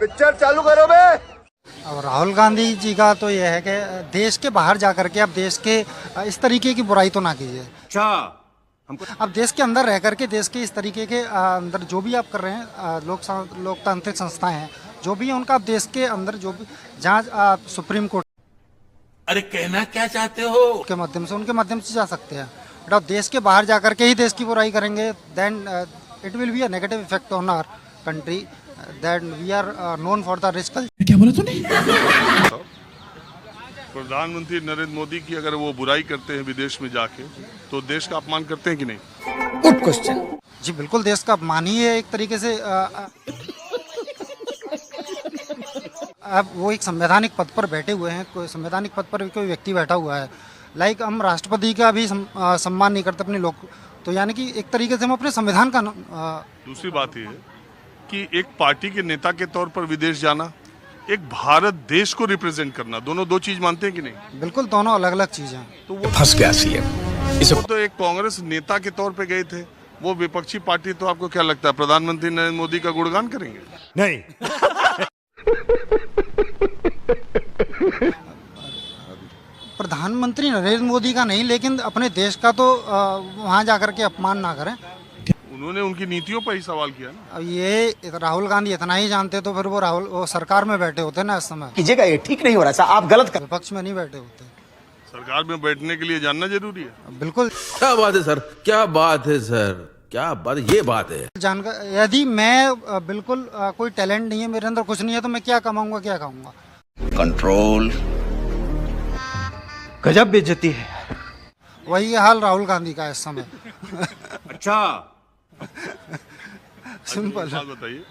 Picture चालू करो बे। अब राहुल गांधी जी का तो यह है कि देश के बाहर जा करके अब देश के इस तरीके की बुराई तो ना कीजिए। अच्छा हमको अब देश के अंदर रह करके देश के इस तरीके के अंदर जो भी आप कर रहे हैं लोकतांत्रिक संस्थाएं हैं जो भी है उनका आप देश के अंदर जो भी जहाँ सुप्रीम कोर्ट अरे कहना क्या चाहते हो? के माध्यम से उनके माध्यम से जा सकते हैं। बट अब देश के बाहर जा करके ही देश की बुराई करेंगे then it will be a negative effect on our country that we are known for the rich culture. क्या बोला तूने? प्रधानमंत्री नरेंद्र मोदी की अगर वो बुराई करते हैं विदेश में जाके तो देश का अपमान करते हैं कि नहीं? Good question. जी बिल्कुल देश का अपमान ही है एक तरीके से। अब वो एक संवैधानिक पद पर बैठे हुए हैं, कोई संवैधानिक पद पर कोई व्यक्ति बैठा हुआ है। लाइक हम राष्ट्रपति का भी सम्मान नहीं करते अपने लोग, तो यानी कि एक तरीके से हम अपने संविधान का दूसरी बात ये है कि एक पार्टी के नेता के तौर पर विदेश जाना, एक भारत देश को रिप्रेजेंट करना, दोनों दो चीज मानते हैं कि नहीं? बिल्कुल दोनों अलग अलग चीजें हैं। तो वो फंस गया सीएम। वो तो एक कांग्रेस नेता के तौर पे गए थे, वो विपक्षी पार्टी, तो आपको क्या लगता है प्रधानमंत्री नरेंद्र मोदी का गुणगान करेंगे? नहीं। प्रधानमंत्री नरेंद्र मोदी का नहीं, लेकिन अपने देश का तो वहाँ जाकर के अपमान ना करें। उन्होंने उनकी नीतियों पर ही सवाल किया ना। अब ये राहुल गांधी इतना ही जानते तो फिर वो सरकार में बैठे होते ना इस समय। कीजिएगा, ये ठीक नहीं हो रहा सर, आप गलत कर। विपक्ष में नहीं बैठे होते। सरकार में बैठने के लिए जानना जरूरी है। बिल्कुल क्या बात है सर, क्या बात है सर, क्या बात, ये बात है। जानकर यदि मैं बिल्कुल कोई टैलेंट नहीं है मेरे अंदर, कुछ नहीं है, तो मैं क्या कमाऊंगा क्या खाऊंगा? कंट्रोल। गजब बेइज्जती है। वही हाल राहुल गांधी का इस समय। अच्छा सिंपल है। बात बताइए।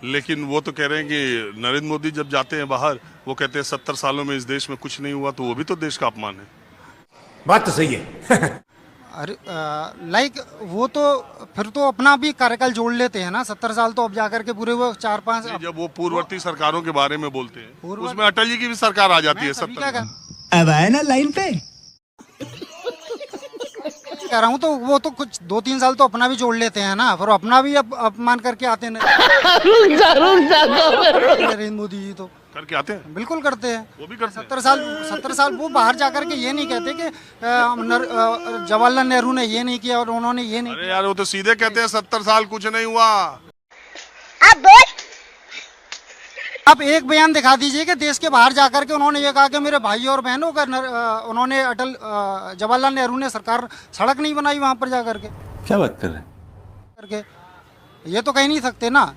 लेकिन वो तो कह रहे हैं कि नरेंद्र मोदी जब जाते हैं बाहर, वो कहते हैं 70 सालों में इस देश में कुछ नहीं हुआ, तो वो भी तो देश का अपमान है। बात तो सही है। अरे लाइक वो तो फिर तो अपना भी कार्यकाल जोड़ लेते हैं ना। 70 साल तो अब जाकर के पूरे वो 4-5। जब वो पूर्ववर्ती सरकारों के बारे में बोलते हैं, पूर्ववर्ती- उसमें अटल जी की भी सरकार आ जाती है। मैं तभी 70 अब आए ना लाइन पे। कह रहा हूँ तो वो तो कुछ 2-3 साल तो अपना भी जोड़ लेते हैं ना, फिर अपना भी अब अपमान करके आते हैं। नरेंद्र मोदी जी तो करके आते हैं, बिल्कुल करते हैं। वो भी करते हैं। 70 साल वो बाहर जाकर के ये नहीं कहते कि जवाहरलाल नेहरू ने ये नहीं किया और उन्होंने ये नहीं अरे यार वो तो सीधे कहते हैं 70 साल कुछ नहीं हुआ। आप एक बयान दिखा दीजिए कि देश के बाहर जाकर के उन्होंने ये कहा कि मेरे भाई और बहनों का उन्होंने जवाहरलाल नेहरू ने सरकार सड़क नहीं बनाई वहां पर जाकर के। क्या बात कर रहे हैं? करके ये तो कह नहीं सकते ना।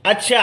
अच्छा।